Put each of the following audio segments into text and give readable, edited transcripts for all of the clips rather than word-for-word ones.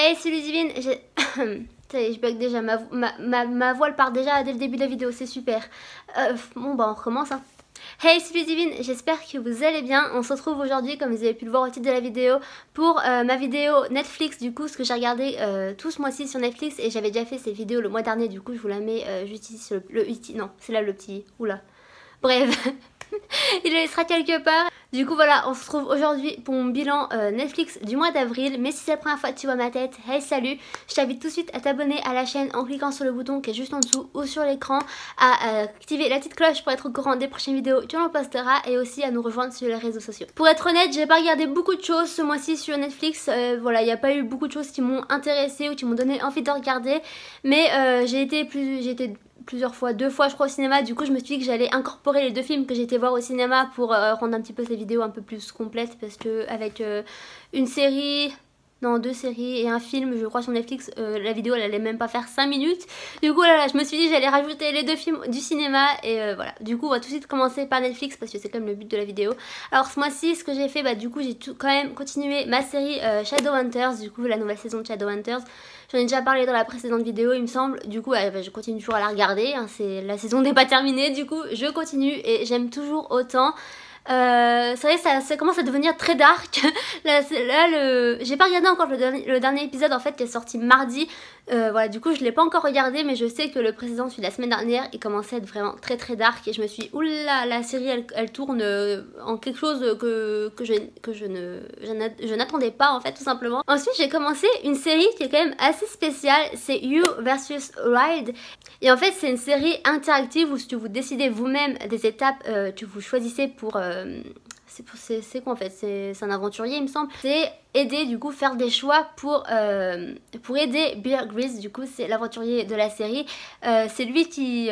Hey, c'est Ludivine. Ça y est, je bug déjà. Ma voix part déjà dès le début de la vidéo, c'est super. Bon, bah, on recommence. Hein. Hey, c'est Ludivine. J'espère que vous allez bien. On se retrouve aujourd'hui, comme vous avez pu le voir au titre de la vidéo, pour ma vidéo Netflix. Du coup, ce que j'ai regardé tout ce mois-ci sur Netflix. Et j'avais déjà fait cette vidéo le mois dernier. Du coup, je vous la mets juste ici sur non, c'est là le petit. Oula. Bref. Il le laissera quelque part. Du coup voilà, on se retrouve aujourd'hui pour mon bilan Netflix du mois d'avril. Mais si c'est la première fois que tu vois ma tête, hey salut. Je t'invite tout de suite à t'abonner à la chaîne en cliquant sur le bouton qui est juste en dessous ou sur l'écran, à activer la petite cloche pour être au courant des prochaines vidéos que l'on postera, et aussi à nous rejoindre sur les réseaux sociaux. Pour être honnête, j'ai pas regardé beaucoup de choses ce mois-ci sur Netflix. Voilà, il n'y a pas eu beaucoup de choses qui m'ont intéressée ou qui m'ont donné envie de regarder. Mais j'ai été plusieurs fois, 2 fois je crois au cinéma. Du coup je me suis dit que j'allais incorporer les 2 films que j'ai été voir au cinéma pour rendre un petit peu cette vidéo un peu plus complète, parce que avec une série, non 2 séries et un film je crois sur Netflix, la vidéo elle allait même pas faire 5 minutes. Du coup là, je me suis dit que j'allais rajouter les 2 films du cinéma et voilà. Du coup on va tout de suite commencer par Netflix parce que c'est quand même le but de la vidéo. Alors ce mois-ci ce que j'ai fait, bah du coup j'ai quand même continué ma série Shadowhunters, du coup la nouvelle saison de Shadowhunters. J'en ai déjà parlé dans la précédente vidéo il me semble. Du coup je continue toujours à la regarder, hein. La saison n'est pas terminée, du coup je continue et j'aime toujours autant. C'est vrai, ça commence à devenir très dark. Là j'ai pas regardé encore le dernier épisode en fait qui est sorti mardi. Voilà, du coup je l'ai pas encore regardé, mais je sais que le précédent, celui de la semaine dernière, il commençait à être vraiment très très dark et je me suis dit oula, la série elle tourne en quelque chose que je n'attendais pas en fait, tout simplement. Ensuite j'ai commencé une série qui est quand même assez spéciale, c'est You vs Wild. Et en fait c'est une série interactive où si vous décidez vous-même des étapes que vous choisissez pour c'est quoi en fait, c'est un aventurier il me semble, c'est aider du coup faire des choix pour aider Bear Grylls. Du coup c'est l'aventurier de la série, c'est lui qui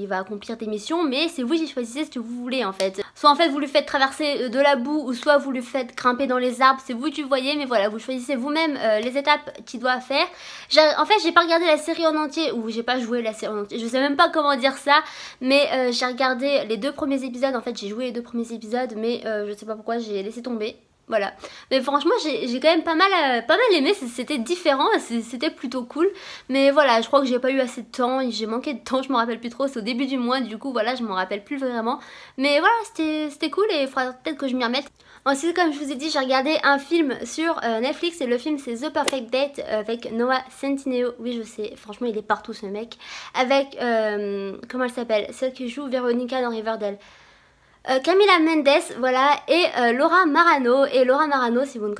va accomplir des missions, mais c'est vous qui choisissez ce que vous voulez en fait. Soit en fait vous lui faites traverser de la boue, ou soit vous lui faites grimper dans les arbres, c'est vous qui voyez, mais voilà, vous choisissez vous-même les étapes qu'il doit faire. En fait j'ai pas regardé la série en entier, ou j'ai pas joué la série en entier, je sais même pas comment dire ça, mais j'ai regardé les 2 premiers épisodes. En fait j'ai joué les 2 premiers épisodes, mais je sais pas pourquoi j'ai laissé tomber. Voilà, mais franchement j'ai quand même pas mal aimé, c'était différent, c'était plutôt cool. Mais voilà, je crois que j'ai pas eu assez de temps, j'ai manqué de temps, je me rappelle plus trop, c'est au début du mois, du coup voilà, je m'en rappelle plus vraiment. Mais voilà, c'était cool et il faudra peut-être que je m'y remette. Ensuite, comme je vous ai dit, j'ai regardé un film sur Netflix et le film c'est The Perfect Date avec Noah Centineo. Oui je sais, franchement il est partout ce mec. Avec, comment elle s'appelle, celle qui joue Veronica dans Riverdale, Camila Mendes, voilà, et Laura Marano. Et Laura Marano, si vous ne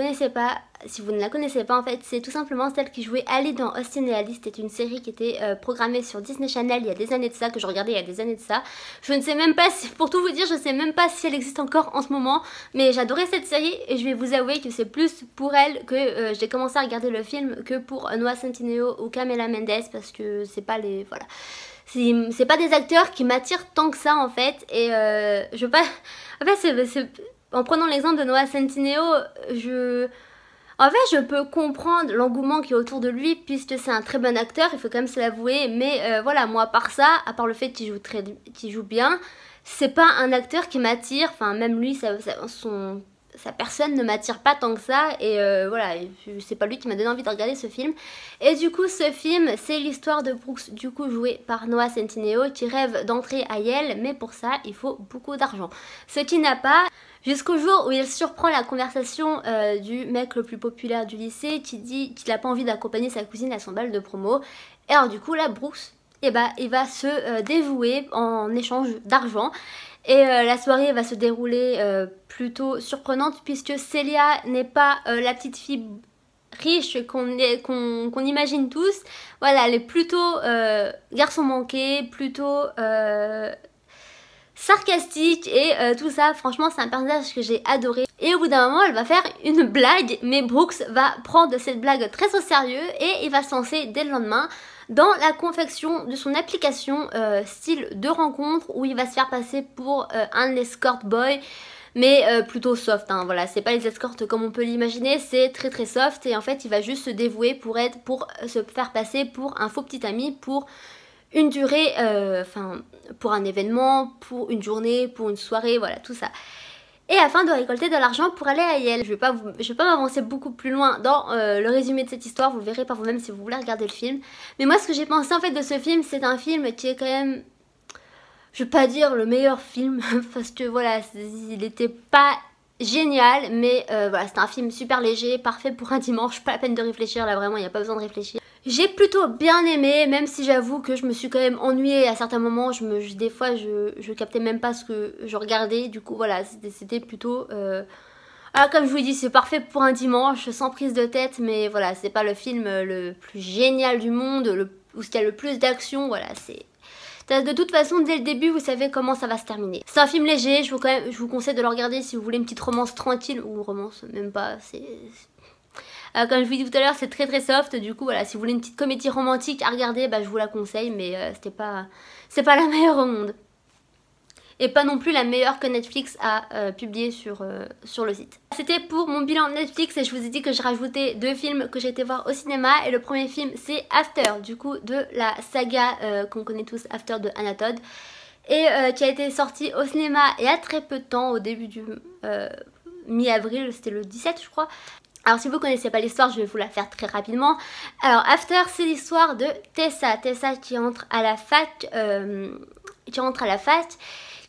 la connaissez pas en fait, c'est tout simplement celle qui jouait Ali dans Austin et Alice. C'était une série qui était programmée sur Disney Channel il y a des années de ça, que je regardais il y a des années de ça. Je ne sais même pas si, pour tout vous dire, je sais même pas si elle existe encore en ce moment, mais j'adorais cette série et je vais vous avouer que c'est plus pour elle que j'ai commencé à regarder le film que pour Noah Centineo ou Camila Mendes, parce que c'est pas les... voilà. C'est pas des acteurs qui m'attirent tant que ça en fait, et je veux pas... En fait, en prenant l'exemple de Noah Centineo, en fait, je peux comprendre l'engouement qui est autour de lui, puisque c'est un très bon acteur, il faut quand même se l'avouer, mais voilà, moi, à part ça, à part le fait qu'il joue bien, c'est pas un acteur qui m'attire, enfin, même lui, sa personne ne m'attire pas tant que ça, et voilà, c'est pas lui qui m'a donné envie de regarder ce film. Et du coup ce film c'est l'histoire de Brooks, du coup joué par Noah Centineo, qui rêve d'entrer à Yale, mais pour ça il faut beaucoup d'argent, ce qu'il n'a pas, jusqu'au jour où il surprend la conversation du mec le plus populaire du lycée, qui dit qu'il n'a pas envie d'accompagner sa cousine à son bal de promo. Et alors du coup là Brooks, il va se dévouer en échange d'argent. Et la soirée va se dérouler plutôt surprenante, puisque Celia n'est pas la petite fille riche qu'on imagine tous. Voilà, elle est plutôt garçon manqué, plutôt sarcastique et tout ça. Franchement c'est un personnage que j'ai adoré. Et au bout d'un moment elle va faire une blague, mais Brooks va prendre cette blague très au sérieux et il va se lancer dès le lendemain dans la confection de son application style de rencontre, où il va se faire passer pour un escort boy, mais plutôt soft, hein, voilà, c'est pas les escortes comme on peut l'imaginer, c'est très très soft, et en fait il va juste se dévouer pour se faire passer pour un faux petit ami pour une durée, pour un événement, pour une journée, pour une soirée, voilà, tout ça. et afin de récolter de l'argent pour aller à Yale. Je vais pas m'avancer beaucoup plus loin dans le résumé de cette histoire, vous le verrez par vous-même si vous voulez regarder le film. Mais moi ce que j'ai pensé en fait de ce film, c'est un film qui est quand même, je vais pas dire le meilleur film parce que voilà, il était pas génial, mais voilà, c'est un film super léger, parfait pour un dimanche, pas la peine de réfléchir là, vraiment il n'y a pas besoin de réfléchir. J'ai plutôt bien aimé, même si j'avoue que je me suis quand même ennuyée à certains moments, des fois je captais même pas ce que je regardais, du coup voilà, c'était plutôt... Alors, comme je vous l'ai dit, c'est parfait pour un dimanche, sans prise de tête, mais voilà, c'est pas le film le plus génial du monde, où il y a le plus d'action, voilà, c'est... De toute façon, dès le début, vous savez comment ça va se terminer. C'est un film léger, je vous conseille de le regarder si vous voulez une petite romance tranquille, ou romance, même pas, c'est... Comme je vous dis tout à l'heure, c'est très très soft, du coup voilà, si vous voulez une petite comédie romantique à regarder, bah, je vous la conseille, mais c'est pas la meilleure au monde. Et pas non plus la meilleure que Netflix a publié sur le site. C'était pour mon bilan Netflix et je vous ai dit que j'ai rajouté 2 films que j'ai été voir au cinéma. Et le premier film c'est After, du coup de la saga qu'on connaît tous, After de Anna Todd. Et qui a été sorti au cinéma il y a très peu de temps, au début du mi-avril, c'était le 17 je crois. Alors si vous connaissez pas l'histoire, je vais vous la faire très rapidement. Alors After, c'est l'histoire de Tessa qui entre à la fac,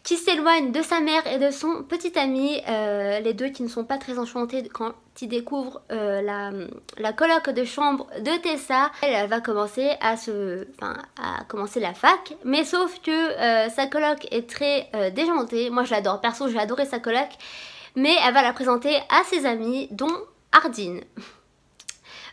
qui s'éloigne de sa mère et de son petit ami, les deux qui ne sont pas très enchantés quand ils découvrent la coloc de chambre de Tessa. Elle va commencer à commencer la fac, mais sauf que sa coloc est très déjantée. Moi je l'adore, perso j'ai adoré sa coloc, mais elle va la présenter à ses amis dont Ardeen.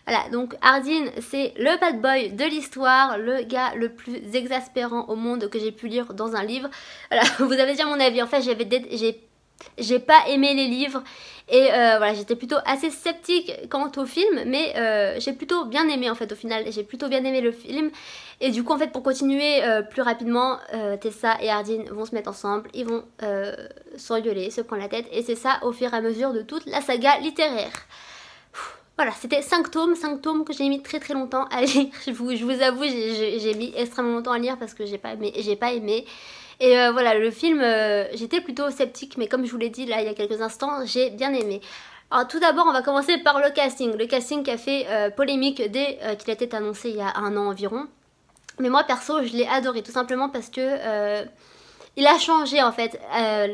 Voilà, donc Ardeen c'est le bad boy de l'histoire, le gars le plus exaspérant au monde que j'ai pu lire dans un livre. Voilà, vous avez déjà mon avis, en fait j'ai pas aimé les livres et voilà, j'étais plutôt assez sceptique quant au film, mais j'ai plutôt bien aimé en fait au final, j'ai plutôt bien aimé le film. Et du coup en fait pour continuer plus rapidement, Tessa et Ardeen vont se mettre ensemble, ils vont s'engueuler, se prendre la tête, et c'est ça au fur et à mesure de toute la saga littéraire. Voilà, c'était 5 tomes que j'ai mis très très longtemps à lire. Je vous avoue, j'ai mis extrêmement longtemps à lire parce que j'ai pas aimé. Et voilà, le film, j'étais plutôt sceptique, mais comme je vous l'ai dit là il y a quelques instants, j'ai bien aimé. Alors tout d'abord, on va commencer par le casting. Le casting qui a fait polémique dès qu'il a été annoncé il y a 1 an environ. Mais moi perso, je l'ai adoré tout simplement parce que... il a changé en fait,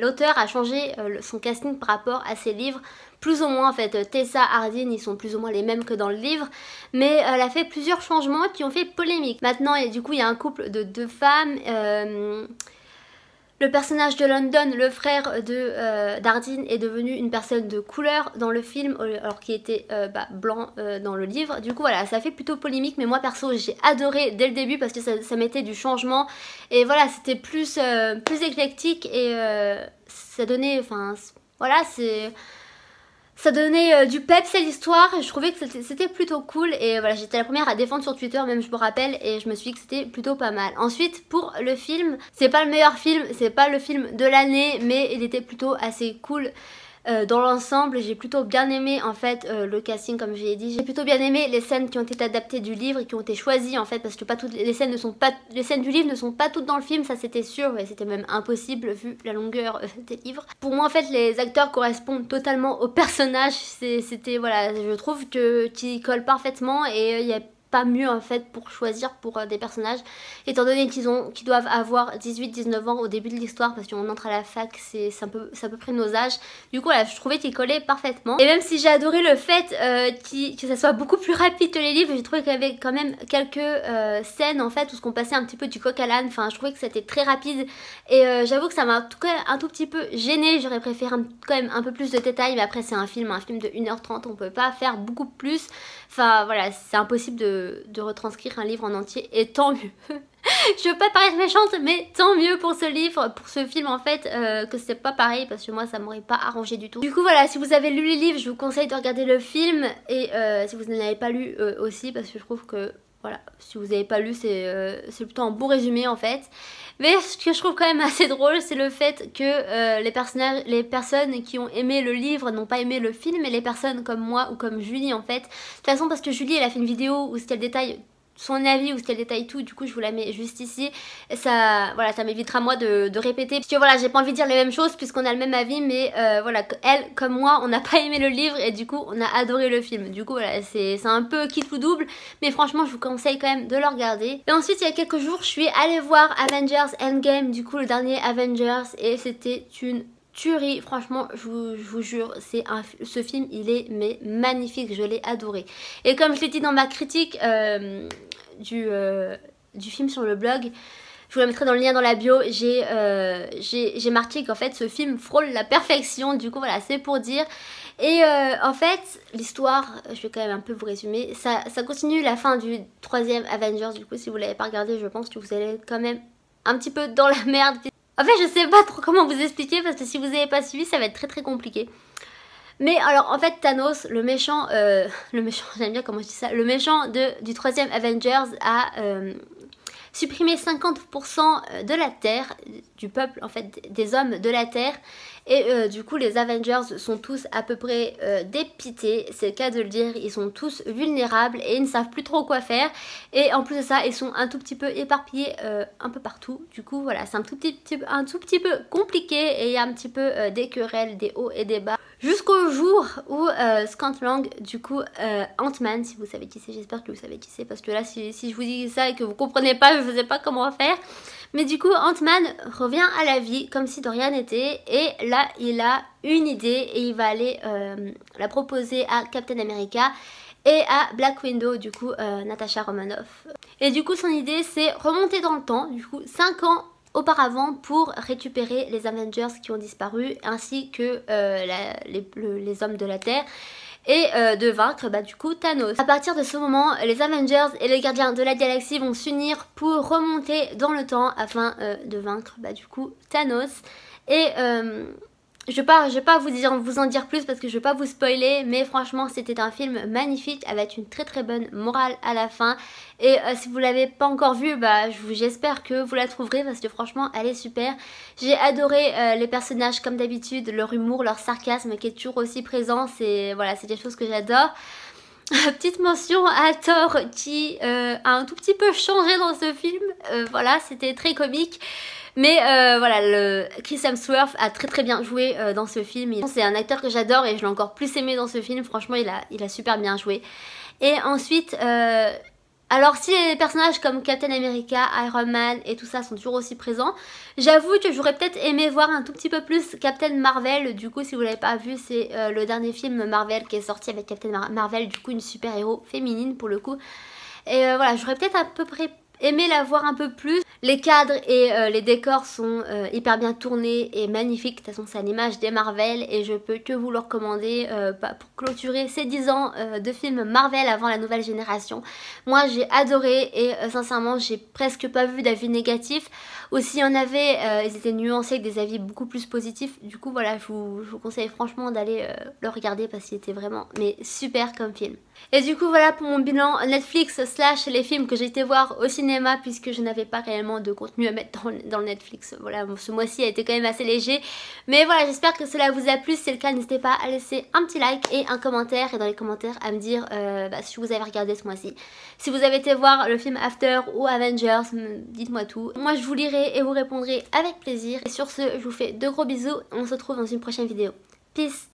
l'auteur a changé son casting par rapport à ses livres, plus ou moins en fait. Tessa, Ardeen, ils sont plus ou moins les mêmes que dans le livre, mais elle a fait plusieurs changements qui ont fait polémique. Maintenant, du coup, il y a un couple de 2 femmes. Le personnage de London, le frère d'Ardeen, est devenu une personne de couleur dans le film, alors qu'il était blanc dans le livre. Du coup voilà, ça fait plutôt polémique, mais moi perso j'ai adoré dès le début parce que ça mettait du changement. Et voilà, c'était plus éclectique et ça donnait, enfin voilà, ça donnait du peps à l'histoire. Je trouvais que c'était plutôt cool. Et voilà, j'étais la première à défendre sur Twitter, même je me rappelle. Et je me suis dit que c'était plutôt pas mal. Ensuite, pour le film, c'est pas le meilleur film, c'est pas le film de l'année, mais il était plutôt assez cool. Dans l'ensemble, j'ai plutôt bien aimé en fait le casting, comme je l'ai dit. J'ai plutôt bien aimé les scènes qui ont été adaptées du livre et qui ont été choisies en fait, parce que pas toutes les scènes du livre ne sont pas toutes dans le film, ça c'était sûr, et c'était même impossible vu la longueur des livres. Pour moi en fait, les acteurs correspondent totalement aux personnages. C'était voilà, je trouve qu'ils collent parfaitement et il y a pas mieux en fait pour choisir pour des personnages, étant donné qu'ils doivent avoir 18-19 ans au début de l'histoire, parce qu'on entre à la fac, c'est à peu près nos âges. Du coup voilà, je trouvais qu'ils collaient parfaitement. Et même si j'ai adoré le fait que ça soit beaucoup plus rapide que les livres, j'ai trouvé qu'il y avait quand même quelques scènes en fait où on passait un petit peu du coq à l'âne. Enfin je trouvais que c'était très rapide et j'avoue que ça m'a un tout petit peu gênée. J'aurais préféré quand même un peu plus de détails, mais après c'est un film de 1h30, on peut pas faire beaucoup plus. Enfin voilà, c'est impossible de retranscrire un livre en entier, et tant mieux. Je veux pas paraître méchante, mais tant mieux pour ce livre, pour ce film en fait, que c'est pas pareil, parce que moi ça m'aurait pas arrangé du tout. Du coup voilà, si vous avez lu les livres, je vous conseille de regarder le film, et si vous n'en avez pas lu aussi, parce que je trouve que voilà, si vous n'avez pas lu, c'est plutôt un bon résumé en fait. Mais ce que je trouve quand même assez drôle, c'est le fait que les personnes qui ont aimé le livre n'ont pas aimé le film, et les personnes comme moi ou comme Julie en fait. De toute façon, parce que Julie elle a fait une vidéo où elle détaille son avis, où ce qu'elle détaille tout, du coup je vous la mets juste ici. Et ça, voilà, ça m'évitera moi de répéter. Parce que voilà, j'ai pas envie de dire les mêmes choses puisqu'on a le même avis, mais voilà, elle comme moi, on n'a pas aimé le livre et du coup on a adoré le film. Du coup voilà, c'est un peu quitte ou double, mais franchement je vous conseille quand même de le regarder. Et ensuite il y a quelques jours, je suis allée voir Avengers Endgame, du coup le dernier Avengers, et c'était une tuerie, franchement je vous jure, ce film il est mais magnifique, je l'ai adoré. Et comme je l'ai dit dans ma critique du film sur le blog, je vous la mettrai dans le lien dans la bio, j'ai marqué qu'en fait ce film frôle la perfection, du coup voilà, c'est pour dire. Et en fait l'histoire, je vais quand même un peu vous résumer, ça continue la fin du 3e Avengers, du coup si vous l'avez pas regardé je pense que vous allez être quand même un petit peu dans la merde. En fait je sais pas trop comment vous expliquer parce que si vous n'avez pas suivi ça va être très compliqué. Mais alors en fait Thanos, le méchant, j'aime bien comment je dis ça, le méchant du 3e Avengers a supprimé 50% de la Terre, du peuple en fait, des hommes de la Terre. Et du coup les Avengers sont tous à peu près dépités, c'est le cas de le dire, ils sont tous vulnérables et ils ne savent plus trop quoi faire. Et en plus de ça ils sont un tout petit peu éparpillés un peu partout. Du coup voilà, c'est un tout petit peu compliqué et il y a un petit peu des querelles, des hauts et des bas. Jusqu'au jour où Scott Lang, du coup Ant-Man, si vous savez qui c'est, j'espère que vous savez qui c'est, parce que là si je vous dis ça et que vous comprenez pas, je ne sais pas comment faire. Mais du coup Ant-Man revient à la vie comme si de rien n'était, et là il a une idée et il va aller la proposer à Captain America et à Black Widow, du coup Natasha Romanoff. Et du coup son idée c'est remonter dans le temps, du coup 5 ans auparavant, pour récupérer les Avengers qui ont disparu ainsi que les hommes de la Terre, et de vaincre du coup Thanos. À partir de ce moment, les Avengers et les gardiens de la galaxie vont s'unir pour remonter dans le temps afin de vaincre du coup Thanos. Et je vais pas vous en dire plus parce que je vais pas vous spoiler, mais franchement c'était un film magnifique avec une très bonne morale à la fin. Et si vous l'avez pas encore vu, j'espère que vous la trouverez parce que franchement elle est super. J'ai adoré les personnages comme d'habitude, leur humour, leur sarcasme qui est toujours aussi présent, c'est voilà, c'est des choses que j'adore. Petite mention à Thor qui a un tout petit peu changé dans ce film, voilà, c'était très comique. Mais voilà, Chris Hemsworth a très bien joué dans ce film. C'est un acteur que j'adore et je l'ai encore plus aimé dans ce film. Franchement, il a super bien joué. Et ensuite, alors si les personnages comme Captain America, Iron Man et tout ça sont toujours aussi présents, j'avoue que j'aurais peut-être aimé voir un tout petit peu plus Captain Marvel. Du coup, si vous l'avez pas vu, c'est le dernier film Marvel qui est sorti avec Captain Marvel, du coup une super-héros féminine pour le coup. Et voilà, j'aurais peut-être à peu près aimé la voir un peu plus. Les cadres et les décors sont hyper bien tournés et magnifiques. De toute façon c'est à l'image des Marvel et je peux que vous le recommander pour clôturer ces 10 ans de films Marvel avant la nouvelle génération. Moi j'ai adoré et sincèrement j'ai presque pas vu d'avis négatifs. Ou s'il y en avait, ils étaient nuancés avec des avis beaucoup plus positifs. Du coup voilà, je vous conseille franchement d'aller le regarder parce qu'il était vraiment super comme film. Et du coup voilà pour mon bilan Netflix / les films que j'ai été voir au cinéma, puisque je n'avais pas réellement de contenu à mettre dans le Netflix. Voilà, ce mois-ci a été quand même assez léger. Mais voilà, j'espère que cela vous a plu. Si c'est le cas, n'hésitez pas à laisser un petit like et un commentaire. Et dans les commentaires à me dire si vous avez regardé ce mois-ci. Si vous avez été voir le film After ou Avengers, dites-moi tout. Moi je vous lirai et vous répondrai avec plaisir. Et sur ce, je vous fais de gros bisous. On se retrouve dans une prochaine vidéo. Peace!